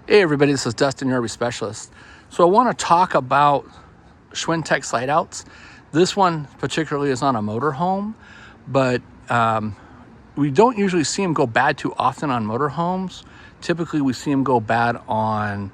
Hey everybody, this is Dustin, your RV specialist. So I want to talk about Schwintek slide outs. This one particularly is on a motorhome, but we don't usually see them go bad too often on motorhomes. Typically we see them go bad on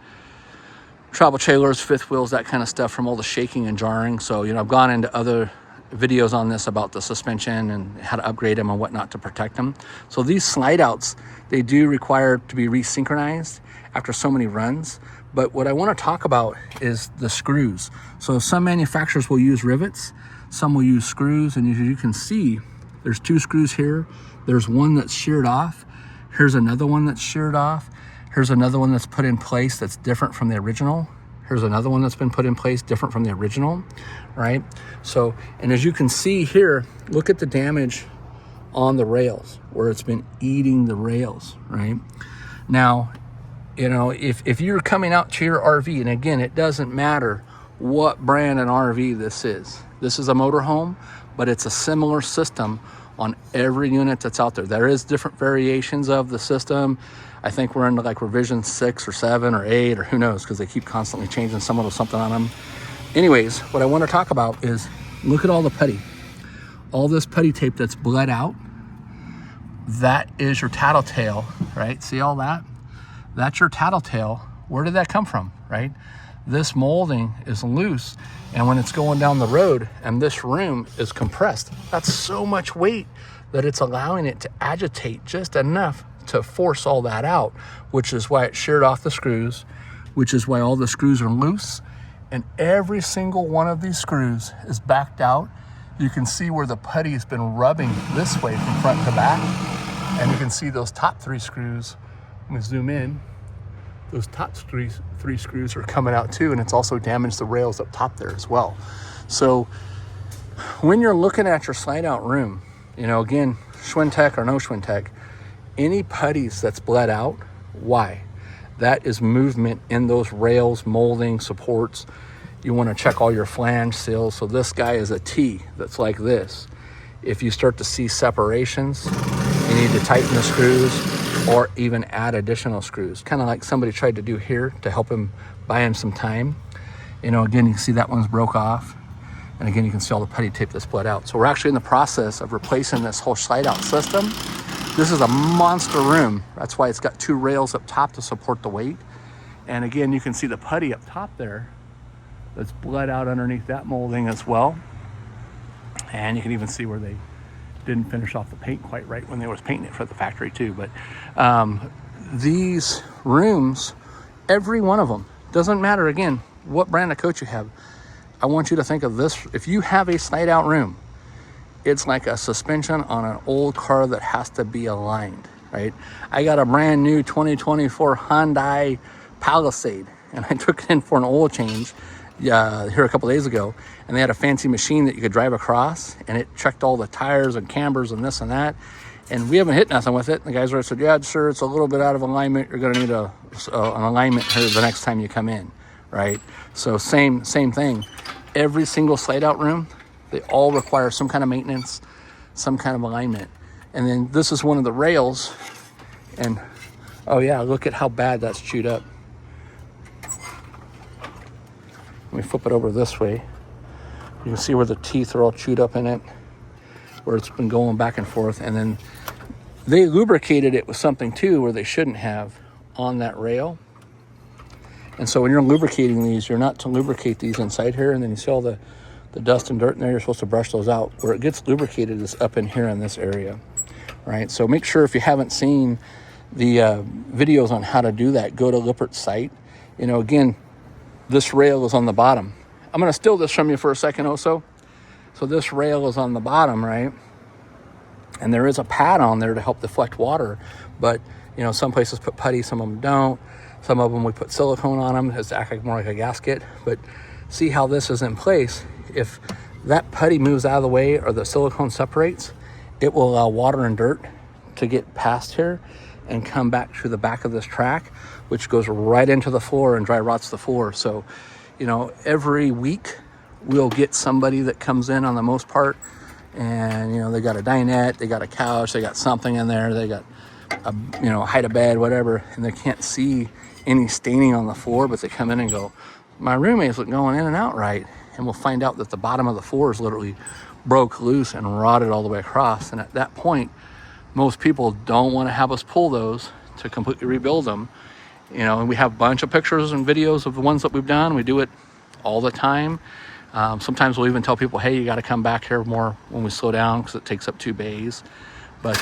travel trailers, fifth wheels, that kind of stuff from all the shaking and jarring. So, I've gone into other videos on this about the suspension and how to upgrade them and whatnot to protect them. So these slide outs, they do require to be re-synchronized after so many runs. But what I want to talk about is the screws. So some manufacturers will use rivets, some will use screws, and as you can see, there's two screws here. There's one that's sheared off. Here's another one that's sheared off. Here's another one that's put in place that's different from the original. Here's another one that's been put in place different from the original, right? So, and as you can see here, look at the damage on the rails where it's been eating the rails, right? Now, if you're coming out to your RV, and again, it doesn't matter what brand an RV this is. This is a motorhome, but it's a similar system on every unit that's out there. There is different variations of the system. I think we're into like revision 6 or 7 or 8 or who knows, because they keep constantly changing some of something on them. Anyways, what I want to talk about is look at all the putty. All this putty tape that's bled out, that is your tattletale, right? See all that? That's your tattletale. Where did that come from, right? This molding is loose, and when it's going down the road and this room is compressed, that's so much weight that it's allowing it to agitate just enough to force all that out, which is why it sheared off the screws, which is why all the screws are loose, and every single one of these screws is backed out. You can see where the putty has been rubbing this way from front to back, and you can see those top 3 screws. Let me zoom in. Those top three screws are coming out too, and it's also damaged the rails up top there as well. So when you're looking at your slide out room, again, Schwintek or no Schwintek, any putties that's bled out, why? That is movement in those rails, molding, supports. You want to check all your flange seals. So this guy is a T that's like this. If you start to see separations, you need to tighten the screws or even add additional screws, kind of like somebody tried to do here to help him buy him some time. Again, you can see that one's broke off. And again, you can see all the putty tape that's bled out. So we're actually in the process of replacing this whole slide out system. This is a monster room. That's why it's got 2 rails up top to support the weight. And again, you can see the putty up top there that's bled out underneath that molding as well. And you can even see where they didn't finish off the paint quite right when they was painting it for the factory too. But these rooms, every one of them, doesn't matter again what brand of coach you have. I want you to think of this. If you have a slide out room, it's like a suspension on an old car that has to be aligned, right? I got a brand new 2024 Hyundai Palisade, and I took it in for an oil change here a couple days ago, and they had a fancy machine that you could drive across, and it checked all the tires and cambers and this and that, and we haven't hit nothing with it. The guys said, yeah, sure, it's a little bit out of alignment. You're going to need an alignment here the next time you come in, right? So same thing. Every single slide out room, they all require some kind of maintenance, some kind of alignment. And then this is one of the rails, and oh yeah, look at how bad that's chewed up. Let me flip it over this way. You can see where the teeth are all chewed up in it, where it's been going back and forth. And then they lubricated it with something too, where they shouldn't have on that rail. And so when you're lubricating these, you're not to lubricate these inside here, and then you see all the dust and dirt in there, you're supposed to brush those out. Where it gets lubricated is up in here in this area, right? So make sure, if you haven't seen the videos on how to do that, go to Lippert's site. Again, this rail is on the bottom. I'm going to steal this from you for a second also. So this rail is on the bottom, right? And there is a pad on there to help deflect water. But, some places put putty, some of them don't. Some of them we put silicone on them. It's act like more like a gasket. But see how this is in place. If that putty moves out of the way or the silicone separates, it will allow water and dirt to get past here and come back through the back of this track, which goes right into the floor and dry rots the floor. So, every week we'll get somebody that comes in on the most part, and, they got a dinette, they got a couch, they got something in there, they got a, hide a bed, whatever, and they can't see any staining on the floor, but they come in and go, my roommate's going in and out right. And we'll find out that the bottom of the floor is literally broke loose and rotted all the way across. And at that point, most people don't want to have us pull those to completely rebuild them. And we have a bunch of pictures and videos of the ones that we've done. We do it all the time. Sometimes we'll even tell people, hey, you got to come back here more when we slow down because it takes up 2 bays. But,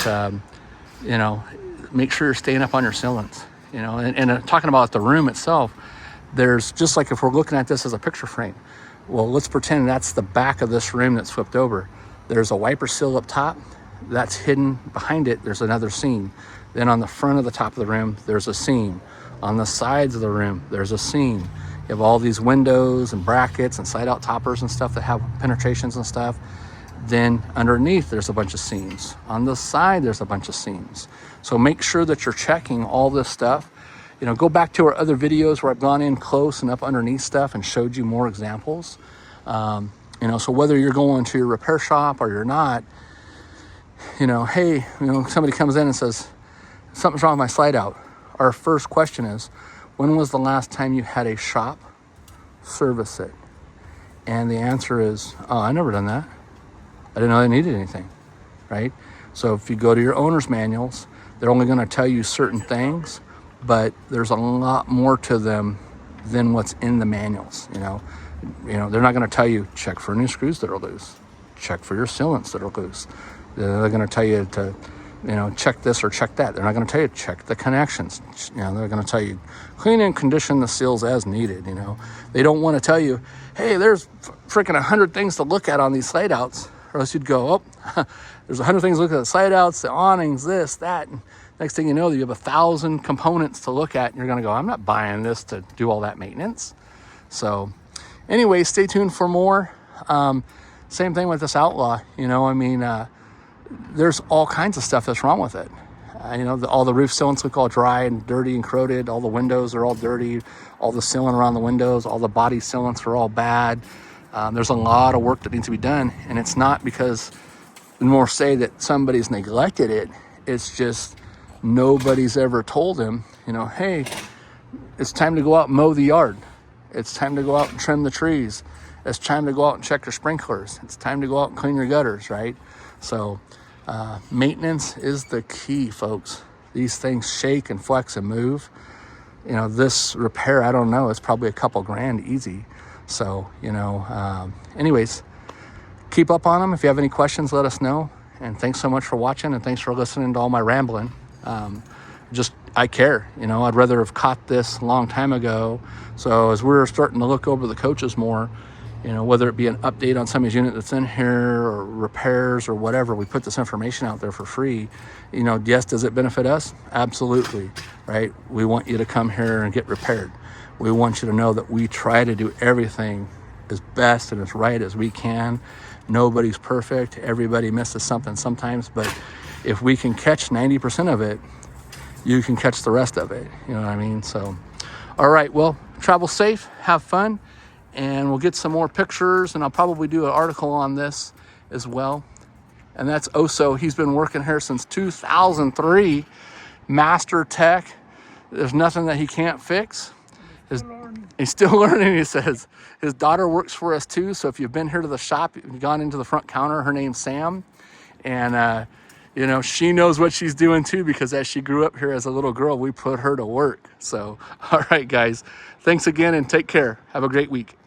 make sure you're staying up on your ceilings, and talking about the room itself, there's just like if we're looking at this as a picture frame, well, let's pretend that's the back of this room that's flipped over. There's a wiper sill up top that's hidden behind it. There's another seam. Then on the front of the top of the room, there's a seam. On the sides of the room, there's a seam. You have all these windows and brackets and side out toppers and stuff that have penetrations and stuff. Then underneath, there's a bunch of seams. On the side, there's a bunch of seams. So make sure that you're checking all this stuff. Go back to our other videos where I've gone in close and up underneath stuff and showed you more examples. So whether you're going to your repair shop or you're not, hey, somebody comes in and says, something's wrong with my slide out. Our first question is, when was the last time you had a shop service it? And the answer is, oh, I never done that. I didn't know they needed anything, right? So if you go to your owner's manuals, they're only going to tell you certain things, but there's a lot more to them than what's in the manuals. They're not going to tell you check for new screws that are loose, check for your sealants that are loose. They're going to tell you to, check this or check that. They're not going to tell you check the connections. They're going to tell you clean and condition the seals as needed. They don't want to tell you, hey, there's freaking 100 things to look at on these slide outs, or else you'd go, oh, there's 100 things to look at, the slide outs, the awnings, this, that. And next thing you know, you have 1,000 components to look at, and you're going to go, I'm not buying this to do all that maintenance. So anyway, stay tuned for more. Same thing with this Outlaw. There's all kinds of stuff that's wrong with it. All the roof sealants look all dry and dirty and corroded. All the windows are all dirty. All the sealant around the windows, all the body sealants are all bad. There's a lot of work that needs to be done. And it's not because more say that somebody's neglected it. It's just nobody's ever told them, hey, it's time to go out and mow the yard. It's time to go out and trim the trees. It's time to go out and check your sprinklers. It's time to go out and clean your gutters, right? So maintenance is the key, folks. These things shake and flex and move. This repair, I don't know, it's probably a couple grand easy. So, anyways, keep up on them. If you have any questions, let us know. And thanks so much for watching, and thanks for listening to all my rambling. I care, I'd rather have caught this a long time ago. So as we're starting to look over the coaches more, whether it be an update on somebody's unit that's in here or repairs or whatever, we put this information out there for free. Yes, does it benefit us? Absolutely, right? We want you to come here and get repaired. We want you to know that we try to do everything as best and as right as we can. Nobody's perfect. Everybody misses something sometimes, but if we can catch 90% of it, you can catch the rest of it. You know what I mean? So, all right, well, travel safe, have fun, and we'll get some more pictures, and I'll probably do an article on this as well. And that's Oso. He's been working here since 2003, master tech. There's nothing that he can't fix. He's still learning, he says. His daughter works for us too, so if you've been here to the shop, you've gone into the front counter, her name's Sam, and she knows what she's doing too, because as she grew up here as a little girl, we put her to work. So, all right, guys, thanks again and take care. Have a great week.